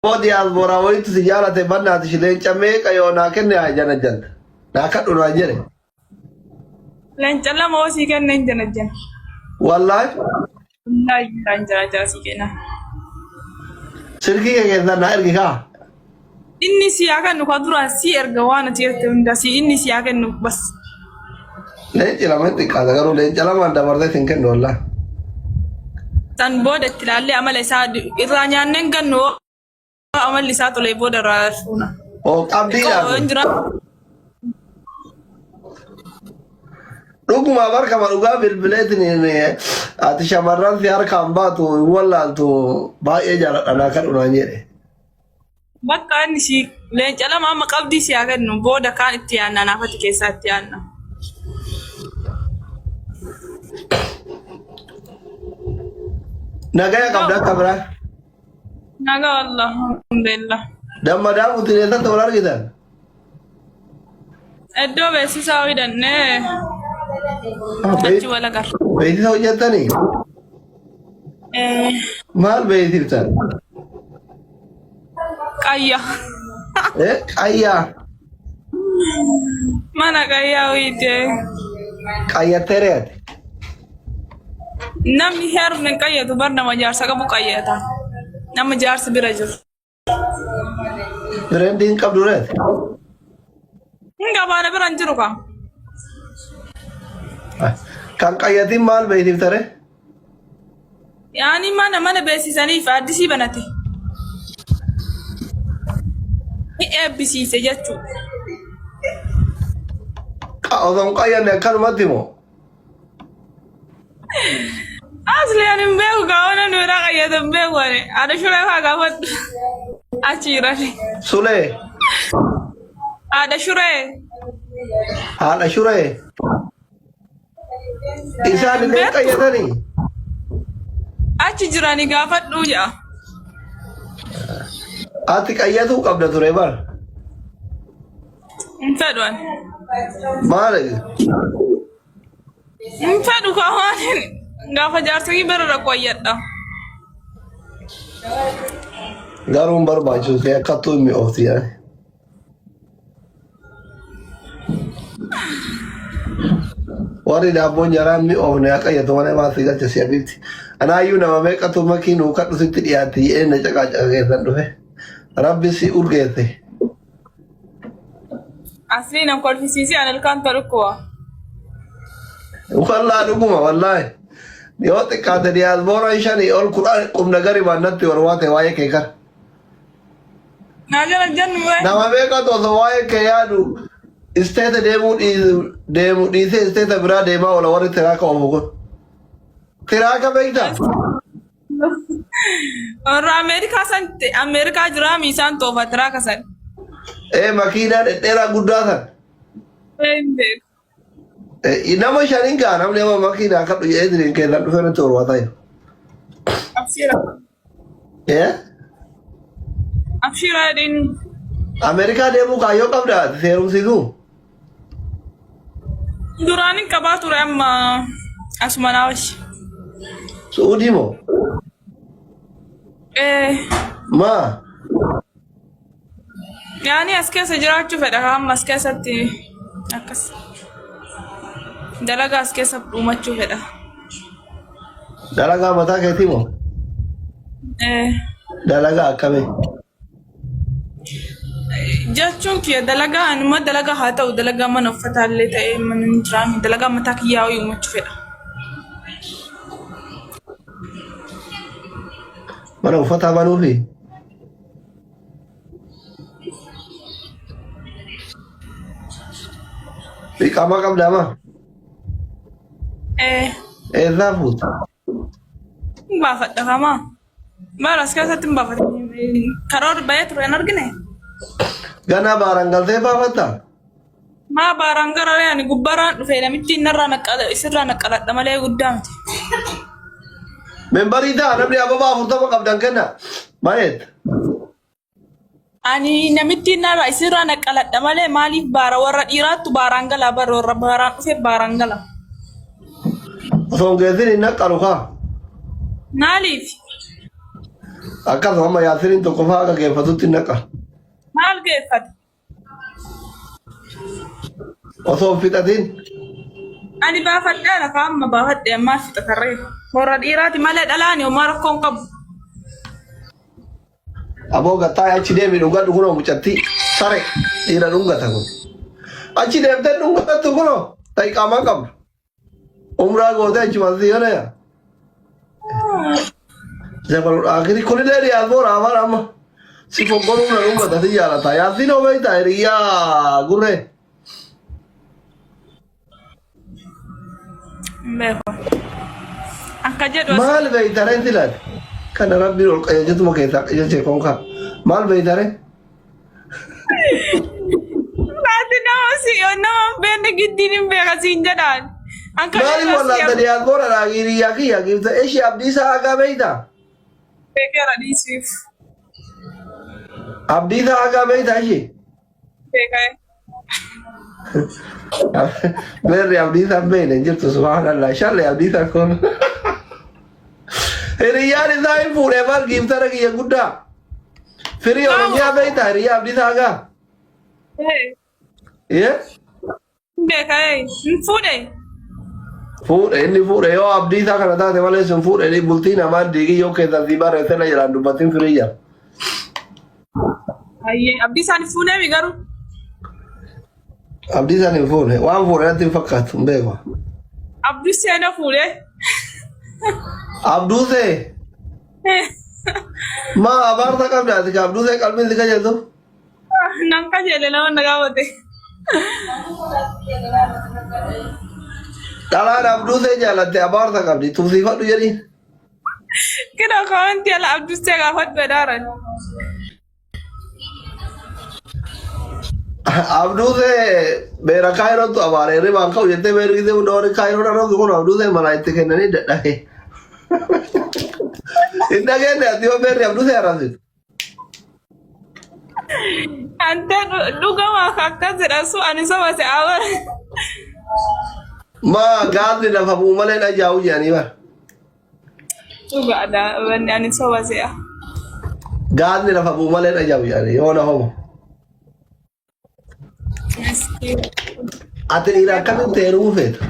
Bodi azbora waytu sijala te banna tishile chame kayo na kenne ajana janta. Na kadu na jere. Len chala mo si ken nen jana jana. Wallahi. Wallahi ran jana jana si kena. Sirki ke na ergi ka. Inni si akan nu kadura si erga wana tirte unda si inni si akan nu bas. Len chala menti ka garu len chala man da barde tinken wallahi. Tan boda tilalle amala sa iranya nen ganno amal lisato le boda rashuna. Oh abdi ya. Rukuma barka maruga bil biletni ne ati shamarran fi arkam ba to walla to ba e jara dana kadu na nyere. Bakka ni si len chala ma qabdi si akan nu boda kan itiyana na fati kesa itiyana. Nagaya kabda kabra. Naga Allah alhamdulillah. Damma da mutune ta tawlar gidan. Eddo be si sawi dan ne. Achi wala gar. Beyti saw jatani. Mal beyti tan. Kaya. Kaya. Mana kaya wite. Kaya teret. Namni her nen kaya tu barna majar sagabu kaya ta. Nam majar sebirajur. Branding kabduret. Enggak bana beranjur ka. Kan kaya tim mal beyti tare. Yani mana besi sani fa disi banate. Ni ABC se jachu. Ka odon kaya ne kan matimo. Asli yani mbeu ka ona nura kaya to mbeu wale. Ada shule ha ka fat. Achira ni. Sule. Ada shure. Ada shure. Isa ni kaya tani. Achi jirani gafat duja. Ati kaya tu kabda ture bar. Mfadwan. Male. Mfadu ka hanin. Gafa jarsa ki berada ko yadda. Garum bar baju saya katu mi ofti ya. Wari da bon jaran mi ofne kaya to wane ma siga ce siabiti. Ana yuna ma me katu makinu katu sitti diati ene jaga jaga tan do he. Rabbi si urgete. Asli nam kol fisisi anal kan tarukwa. Wallahi duguma wallahi. Yote kada dia bora ishani ol Quran kum nagari banatti warwate waye ke kar. Najala jannu wa. Nama me ka to waye ke yadu. Istete demu di se istete bra dema wala wari teraka omugo. Teraka beita. Or Amerika jira misan to fatra kasan. Makina tera gudda Ende. Nama sharing ka nam lema makina ka do yedrin ke lan fena to wata yo. Afshira. Afshira din Amerika demu kayo kabda serum sidu. Durani kabatu amma asmanawash. Saudi mo. Ma. Yani aske sajirachu feda ham aske satti akas. Dalaga aske sab umachu feda. Dalaga mata kehti mo. Dalaga akame. Jachun kiya dalaga anuma dalaga hata u dalaga mana fatalle ta man drami dalaga mata kiya u umachu feda. Mana ufata banufi. Kama kabda ma. Zafut. Bafat dah kama. Malas kasa tim bafat. Karor bayat renar gini. Gana barangal te bafata. Ma barangal yani gubbaran fela mitti narra nakala isra nakala damale guddam. Membarida namni aba bafurta ma kabdan kana. Mayet. Ani namitti narra isra nakala damale malif bara warra diratu barangala bar warra baran fe barangala. Songezini nakalu ka. Nalif. Akkasuma yaasiriin tokko fa'aa akka geeffatutti naqa. Maal geeffate? Osoo hin fixatiin. Ani baafadhee lafa amma baafadhee ammaa fixatarree. Warra dhiiraati malee dhalaani homaa rakkoon qabu. Aboo gattaa achi deemi dhugaa dhugunoo mucatti sare dhiira dhungata kun. Achi deemtee dhungattu kunoo ta'e qaamaa qabdu. Umraa gootee achi maasii yoo ta'e. Jabaluudha akiri kunillee dhiyaatu boora afaan amma. Si foggoruun na dhungata si jaalata. Yaasiin hoo beektaa hiriyaa gurree. Beeko. Akka jedhu. Maal beektaree silaati? Kana rabbiin ol qajeelchituma keessaa qajeelchee konkaa. Maal beektaree? Laati nama si nama beekne giddiin hin beekasiin jedhaan. Maaliif wallaata dhiyaatu boora hiriyaa kiyya giifta ishee abdiisaa hagaa beektaa? Beekera dhiisiif. Abdiisaa hagaa beektaa ishee? Beekee. Berri abdiisaan beekne jirtu subhaanallah shallee abdiisaan kun. Hiriyyaan isaa hin fuudhee bar giiftara kiyya guddaa. Firii Oromiyaa beektaa hiriyyaa abdiisaa hagaa? Beekee. Hin fuudhee. Fuudhe inni fuudhe yoo abdiisaa kana taate malee sun fuudhe bultii namaan diigii yoo keessan si barreesse na jiraan dubbatiin firiyya. Ayyee abdiisaan hin fuudhee mi garuu? Abdiisaan hin fuudhe waan fuudhe natti hin fakkaatu hin beeku. Abdusee na fuudhee. Abduusee. Maa abaarsa qabdaati ka abduusee qalbiin si kajeeltu? Nan kajeele nama na gaafate. Dhalaan abduusee jaalatte abaarsa qabdi tuusiifadhu jedhiin. Kira kawanti ala abdusee gaafadhu edaaran. Abduusee beera kaayirootu abaaree ribaan ka'u jettee beergisee hunda warri kaayiroo dharrabdu kun abduusee malaa itti kennanii dadhabe. Hin dhageenye ati yoo beerri abduusee arrabsitu. Ante dhugamaa akkas jedhan sun ani soba se'aa. Maa gaasni lafa bu'u malee dhajaa'u jedhanii bara. Dhugaadha wanni ani soba se'a. Gaasni lafa bu'u malee dhajaa'u jedhanii yoo na homo. Ati dhiira akkamitti heerumuu feeta?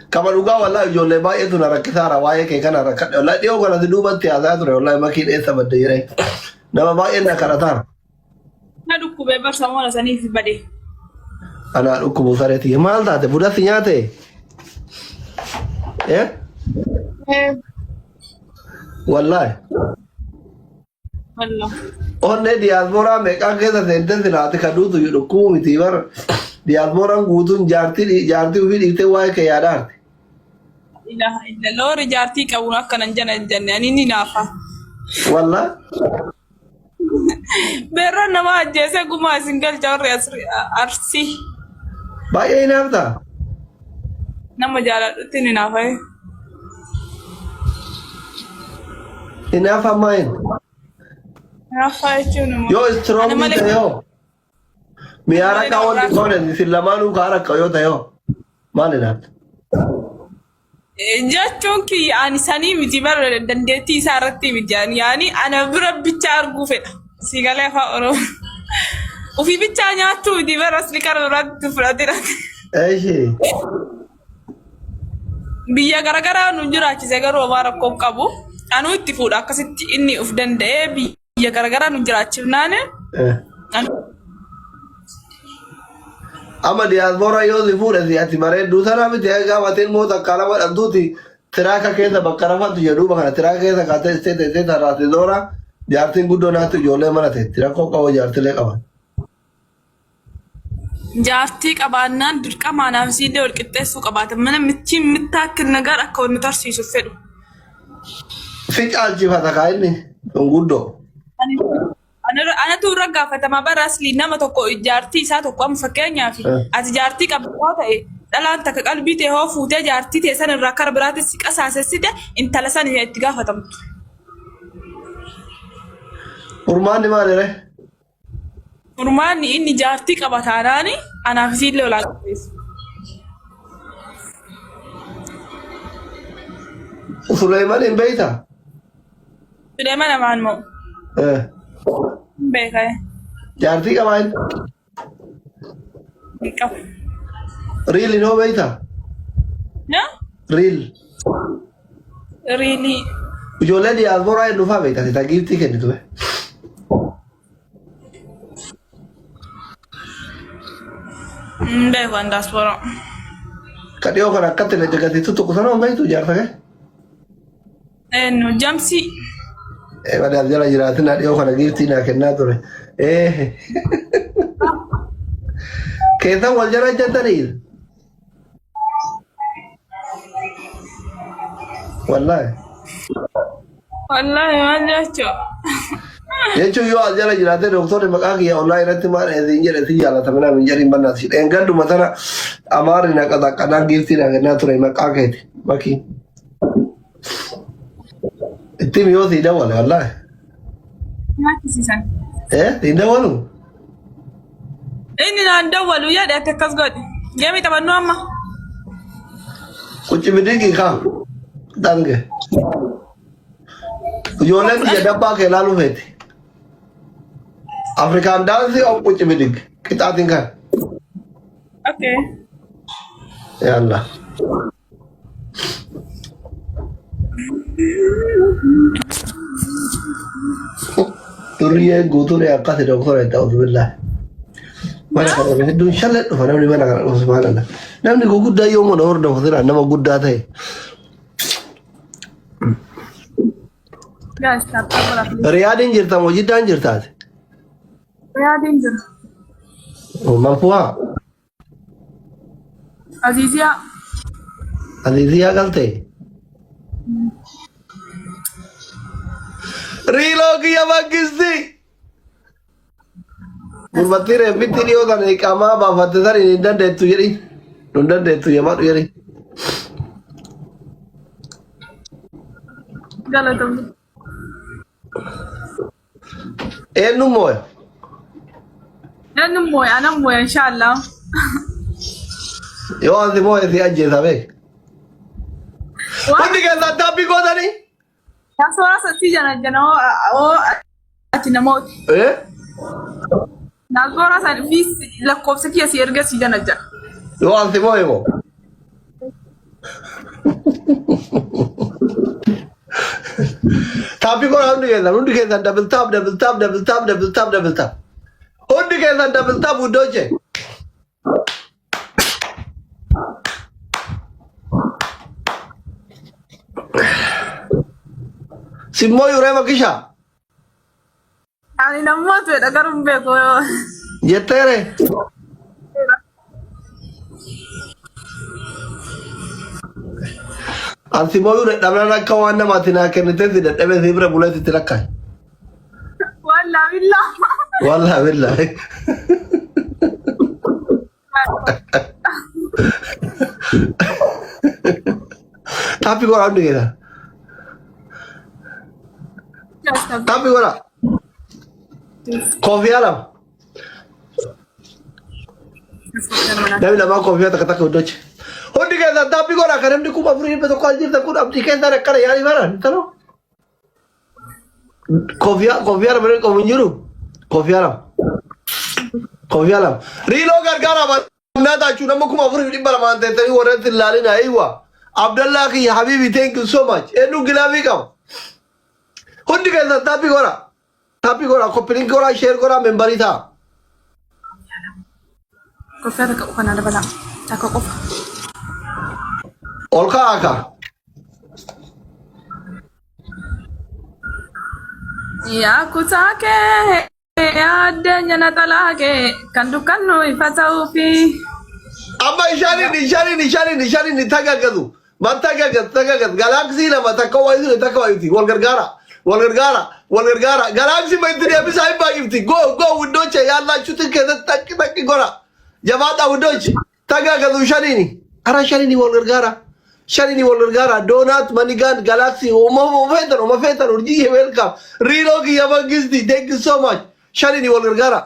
Kama dhugaa wallaahi ijoollee baay'eetu na rakkisaara waa'ee kee kana rakkadhe wallaahi dhiyoo kanatti duubatti haasaa ture wallaahi makiin eessa badde jedhee nama baay'een na kadhataara. Na dhukkubee barsamoota saniif badee. Anaa dhukkubu sareetii maal taate budatti nyaate? Wallaahi. Wallah. Onne diyaaspooraan meeqaan keessa seenten silaati kaduutu dhukkubuu miti bara diyaaspooraan guutuun jaartii ofii dhiiftee waa'ee kee yaadaarti. Ilaha illa loori jaartii qabuun akkanan jenne ani ni naafa. Wallah. Beerra nama ajjeesee gumaa isin galcha warri arsii. Baay'ee hinaafta. Nama jaaladhutti ni naafa. Hinaafa maayin. Naafa jechuun Yoo istiroobii ta'e yoo. Miyaara kaawwan dhiqoon isin lamaanuu kaa rakka yoo ta'e yoo. Maal hinaafta? Jechuun kiyya ani sanii miti bara dandeettii isaa irratti miti yaani ana bira bicha arguu fedha. Si galee afaan Oromoo. Ufii bichaa nyaattuu miti bara asli kara biraatti fudhatedha. Eeshi. Biyya garaagaraa nu jiraachise garuu homaa rakkoo qabu. Anuu itti fuudha akkasitti inni of danda'ee biyya garaagaraa nu jiraachifnaane. Amma diyaaspoora yoo si fuudhe si ati bareedduu sana miti gaafateen moo takka nama dhabduuti tiraaka keessa bakka rafatu jedhuuba kana tiraaka keessa kaatee isteetee taaraate zoora jaartiin guddoo naatti ijoollee mana teetti rakkoo qaba jaartilee qaban. Jaartii qabaannaan dirqamaa naaf siillee wal qixxeessuu qabaatan mana michiin mittaakkin nagar akka wanni tarsiisuuf fedhu. Si caalchifata kaa inni sun guddoo. Anatu irra gaafatama bara asli nama tokko jaartii isaa tokko amma fakkeenyaaf ati jaartii qabdaa ta'e dhalaan takka qalbii ta'e hoo fuutee jaartii ta'e san irraa kara biraatti si qasaasessite intala san itti gaafatamtu. Urmaanni maalire? Urmaanni inni jaartii qaba taanaani anaaf isiillee olaa qabdeessu. Suleyman hin beeyta? Suleemana maalmoo beekame jaartii qabaan qabu. riil inoo beeyta riil Really? ijoollee diyaasporaa hin dhufaa beekta sita giiftii kennitu Beekan diaspora. ka dhiyoo kana akkatti na jagatiitu tokko sana hin beektu jaarta kee No jamsi. madaaf jala jiraatin na dhiyoo kana giiftii naa kennaa ture keessan wal jala ejjatanii wallahi Wallahi maal jechuu. jechuun yoo as jala jiraate doktorri maqaa kiyya online irratti maal isin jedhe si jaalatame naa hin jedhin bannaati si dheengadduma tana amaarri na qaxaqqanaa giiftii naa kennaa ture maqaa keeti makii itti miyoo si dawwale wallahi Nyaachisiisan. si dawwalu Inni naan dawwalu jedhe akka akkas godhe. Geemii taphannu amma. kuchi bidigi kaa dange ijoolleen kiyya dabbaa kee laalu feeti afrikaan daansii of kuchi bidig qixaatiin kan Okay. yalla duriyee guutuun akkasi doktora itti ta'utu billahi mana kana hedduun shallee dhufa namni mana kana dhufa subhaanallah namni guguddaa yoo mana hordofu sira nama guddaa ta'e Guys, stop. riyaadiin jirta moo jiddaan jirtaati Yaadiin jira. manfuwaa Aziziyaa. Aliziyaa galtee riiloo kiyya bakkisti gurbattii reeffitti dhiyoo sana iqaamaa baafatte san hin dandeettu jedhi nun dandeettu jamaadhu jedhi Galatamu. eenyu mooya Nanni mooya, anan mooya inshallah. yoo ansi mooya si ajjeesa beek hundi keessaa taabbii gootanii Diaspora sasii jana oo ati namooti. Diaspora san fi lakkoofsa kiyya si erga si jana jana. yoo ansi mooya moo taabbii goona hundi keessan double tap double tap double tap double tap double tap hundi keessan double tap guddooche simmoo yuree makisha Ani namoota fedha garuu hin beeku. jetteere ansi mooyuu dadhabnaan akka waan namaatti naa kennitee si dadhabee si bira buleetti itti lakkaa'e Wallaa billaa. wallahi billahi taappi godha hundi keessa taappi godha koofiyaa lama namni lamaa koofiyaa takka takka huddoche hundi keessa taappi godha kan namni kuma afurii dhibba tokko jirta kun abdii keessaa akkana yaalii baran taloo koofiyaa lama ni qomu hin jiru koofiyaa lama riiloo gargaara baannaa jechuun nama kuma afurii dhibba lamaan teessanii warreetti ilaalina aywa abdallaa kiyya habibi thank you so much eenyu gilaafii qaba hundi keessa taappi godha koppiliin godha sheer godha membarii ta'a Koffiyyaa takka qofaa na dabala. Takka qofa. ol ka'aa ka Yaa kutaa kee addeenyaa na talaa kee kan dukkannu ifa ta'uu fi. amma ishaanin tagaggatu man tagaggat galaaksii lama takka wayitu takka wayiti wal gargaara galaaksii ma itti deebisaa hin baay'ifti go windoche yaallachuutin keessatti takki gora jabaadha windoche tagaggatu shanini wal gargaara doonaat manigaan galaaksii uma feetan urjii welcome riiloo kiyya mangisti thank you so much shanini wal gargaara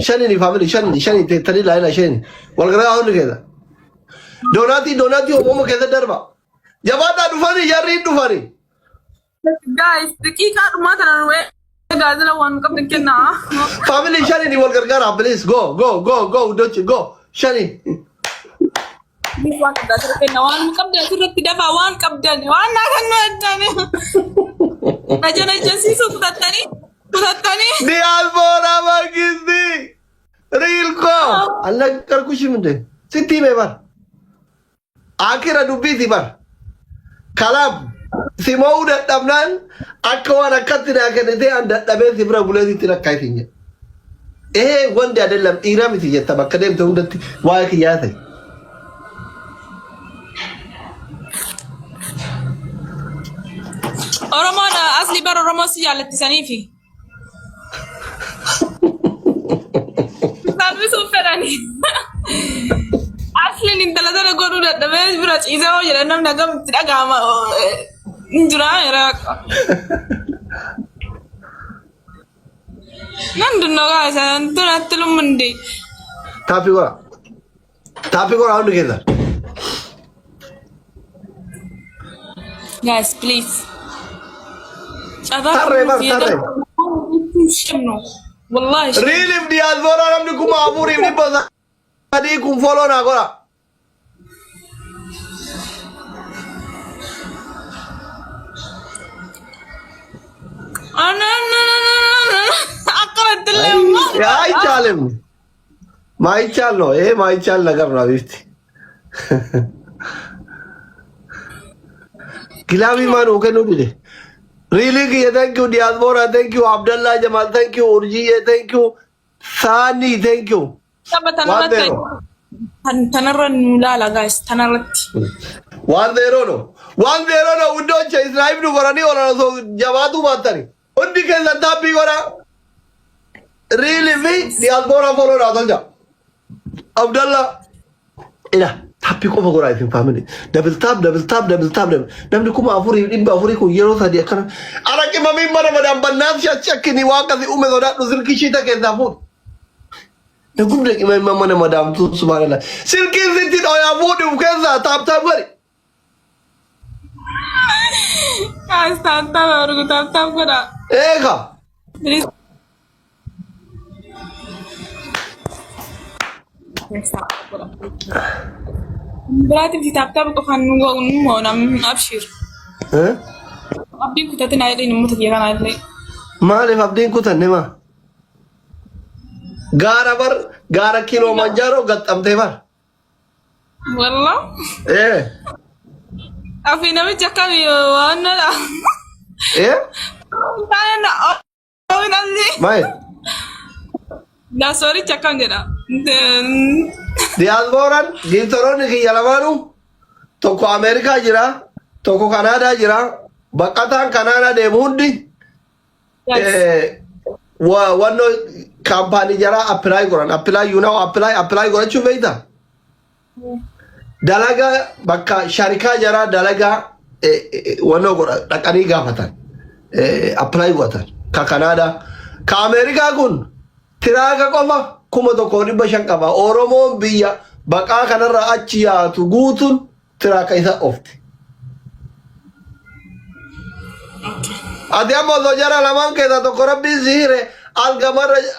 shanini family shanini teettanii laayina shanini wal gargaara hundi keessa doonatii uumama keessa darba jabaadhaa dhufanii jarri hin dhufanii Guys, دقيقة ما ترى قاعدين وان قبل كنا. family shani ni wal gargara please go don't you go shani This one قاعدين كنا وان قبل سرت دفع وان قبل وان ناكن وداني. نجنا جنسي كتاتني diaspora magisti real ko Allah kar kushi munde sitti me bar akira dubiti bar kalam si mauda damnan akwana katina kadete anda dabe sibra bulati tira kaifinya wanda adellam iramiti jetta bakadem to undati wa kiyate Oromo na asli bar Oromo si على التسانيفي. Tapi superani. Asli ni dalam dalam guru dah beres beres izah aja dan nam nagam tidak agama. Injura era. Nandu naga saya tu nanti lu mandi. tapi kora undu keda Guys, please. Tarre. والله Relief diaspora namni kuma aburi ni basa adi kum follow na gora انا اقرأت اللهم ya ai chalem mai chalo mai chal nagar na visti kilavi man oke no bide really ki thank you diaspora thank you Abdullah Jamal thank you Urji thank you Sani thank you تنرى لا لا guys تنرت 1-0 no undo cha Israel nu gorani wala so jawadu matari undi ke zanta bi gora really vi diaspora follow ra danja Abdullah ila tapi ko gora ifin family double tap namni kuma afuri dimba afuri ko yero sa dia kana ara ke mami mara madam banaf sha chakini wakazi umezo da zirki shi take zafu da gumle ki mai mamma madam tu subhanallah silki zinti do ya fudu kenza tap gori guys tanta baru tanta kora eka berarti di tap ko kan nunggu mau nam abshir abdi ko tatin ay rin mo tagiya kan ay maalif abdiin kutanne ma gaara kilo manjaro gaxamte bar والله afi na mi jakami wana la tana oh nalli mai da sorry jakam jeda diasporan gintoronni kiyya lamaanu tokko Ameerikaa jira tokko Kanaadaa jira baqataan Kanaadaa deemu hundi wanno kaampaanii jara apply goran apply gorachuun beeyta dalaga bakka sharikaa jara dalaga wanno godha dhaqanii gaafatan apply godhatan ka Kanaadaa ka Ameerikaa kun tiraaka qofa 1,500 qaba Oromoon biyya baqaa kanarra achi yaatu guutuun tiraaka isa ofte ati amma osoo jara lamaan keessa tokko rabbiin sihire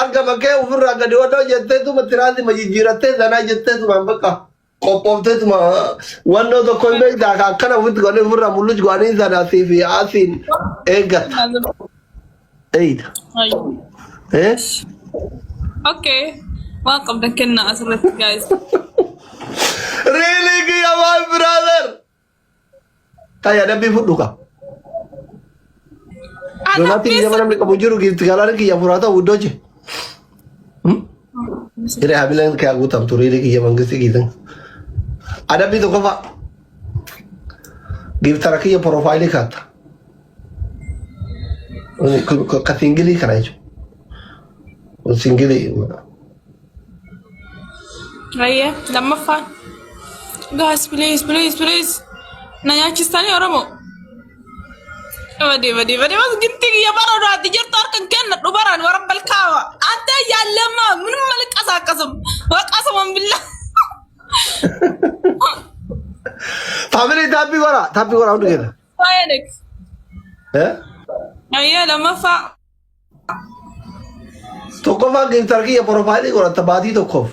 argama kee ofirraa gadi wadoo jetteetuma tiraasima jijjiirattee zanaa jetteetuma bakka qophoofteetuma wannoo tokko hin beektaa ka akkana ofitti godhee ofirraa mul'uchi godhanii zanaasii fi asiin eeggatta eeyita okay welcome to Kenya asrat guys really my brother kaya dabbi fudduka donati zaman namni qabu jiru gifti galare kiyya furata wuddoje ire habilan kaya gutam turire kiyya mangisi gitan adabbi to kofa giftara kiyya profile kata ka singili kana hicho singili Raya, lama fa. Guys, please. Nanya cistani Oromo. Wadi mas ginti ya baro do ati jertar kan ken do baran waram balkawa. Ante ya lama min malik asakasum. Wa qasam billah. Family tapi gora undu keda. Fayedik. Ayyaa lammaffaa. Tokkoffaan geeftarkiyya profaayilii godhatta baatii tokkoof.